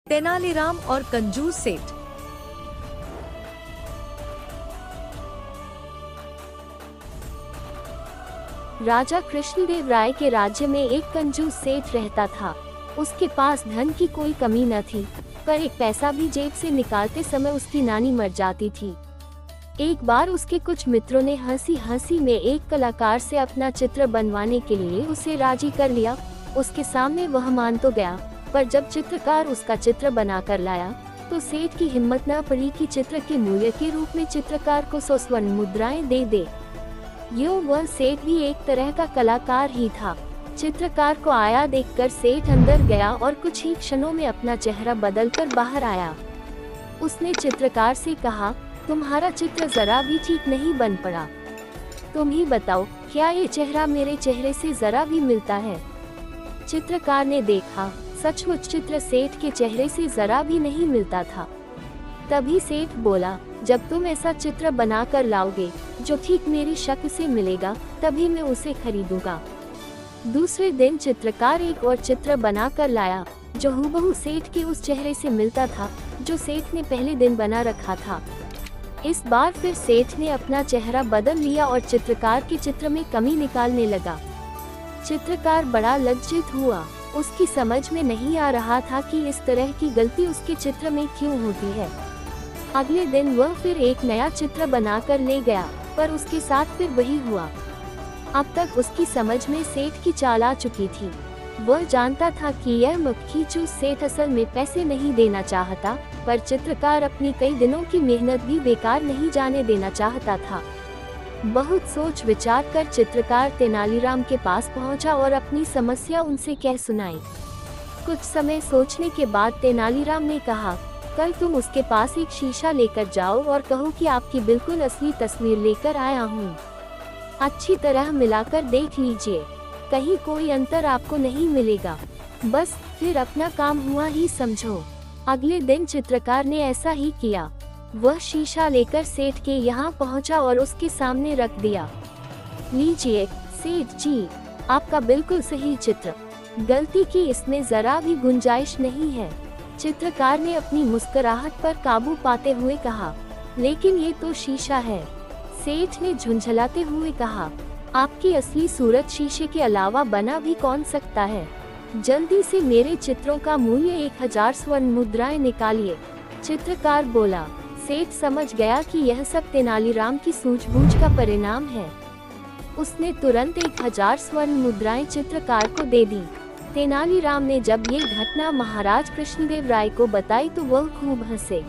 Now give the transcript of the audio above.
तेनालीराम और कंजूस सेठ। राजा कृष्णदेव राय के राज्य में एक कंजूस सेठ रहता था। उसके पास धन की कोई कमी न थी, पर एक पैसा भी जेब से निकालते समय उसकी नानी मर जाती थी। एक बार उसके कुछ मित्रों ने हंसी हंसी में एक कलाकार से अपना चित्र बनवाने के लिए उसे राजी कर लिया। उसके सामने वह मान तो गया, पर जब चित्रकार उसका चित्र बनाकर लाया तो सेठ की हिम्मत न पड़ी कि चित्र के मूल्य के रूप में चित्रकार को 100 स्वर्ण मुद्राएं दे। यूं वह सेठ भी एक तरह का कलाकार ही था। चित्रकार को आया देखकर सेठ अंदर गया और कुछ ही क्षणों में अपना चेहरा बदलकर बाहर आया। उसने चित्रकार से कहा, तुम्हारा चित्र जरा भी ठीक नहीं बन पड़ा। तुम ही बताओ, क्या ये चेहरा मेरे चेहरे से जरा भी मिलता है? चित्रकार ने देखा, सचमुच चित्र सेठ के चेहरे से जरा भी नहीं मिलता था। तभी सेठ बोला, जब तुम ऐसा चित्र बना कर लाओगे जो ठीक मेरी शक्ल से मिलेगा, तभी मैं उसे खरीदूंगा। दूसरे दिन चित्रकार एक और चित्र बना कर लाया जो हूबहू सेठ के उस चेहरे से मिलता था जो सेठ ने पहले दिन बना रखा था। इस बार फिर सेठ ने अपना चेहरा बदल लिया और चित्रकार के चित्र में कमी निकालने लगा। चित्रकार बड़ा लज्जित हुआ। उसकी समझ में नहीं आ रहा था कि इस तरह की गलती उसके चित्र में क्यों होती है। अगले दिन वह फिर एक नया चित्र बनाकर ले गया, पर उसके साथ फिर वही हुआ। अब तक उसकी समझ में सेठ की चाल आ चुकी थी। वह जानता था कि यह मक्खीचूस सेठ असल में पैसे नहीं देना चाहता, पर चित्रकार अपनी कई दिनों की मेहनत भी बेकार नहीं जाने देना चाहता था। बहुत सोच विचार कर चित्रकार तेनालीराम के पास पहुंचा और अपनी समस्या उनसे कह सुनाई। कुछ समय सोचने के बाद तेनालीराम ने कहा, कल तुम उसके पास एक शीशा लेकर जाओ और कहो कि आपकी बिल्कुल असली तस्वीर लेकर आया हूँ। अच्छी तरह मिलाकर देख लीजिए, कहीं कोई अंतर आपको नहीं मिलेगा। बस फिर अपना काम हुआ ही समझो। अगले दिन चित्रकार ने ऐसा ही किया। वह शीशा लेकर सेठ के यहाँ पहुँचा और उसके सामने रख दिया। लीजिए सेठ जी, आपका बिल्कुल सही चित्र, गलती की इसमें जरा भी गुंजाइश नहीं है। चित्रकार ने अपनी मुस्कुराहट पर काबू पाते हुए कहा, लेकिन ये तो शीशा है। सेठ ने झुंझलाते हुए कहा, आपकी असली सूरत शीशे के अलावा बना भी कौन सकता है? जल्दी से मेरे चित्रों का मूल्य 1000 स्वर्ण मुद्राएं निकालिए। चित्रकार बोला। सेठ समझ गया कि यह सब तेनालीराम की सूझबूझ का परिणाम है। उसने तुरंत 1000 स्वर्ण मुद्राएं चित्रकार को दे दी। तेनालीराम ने जब ये घटना महाराज कृष्णदेव राय को बताई तो वह खूब हंसे।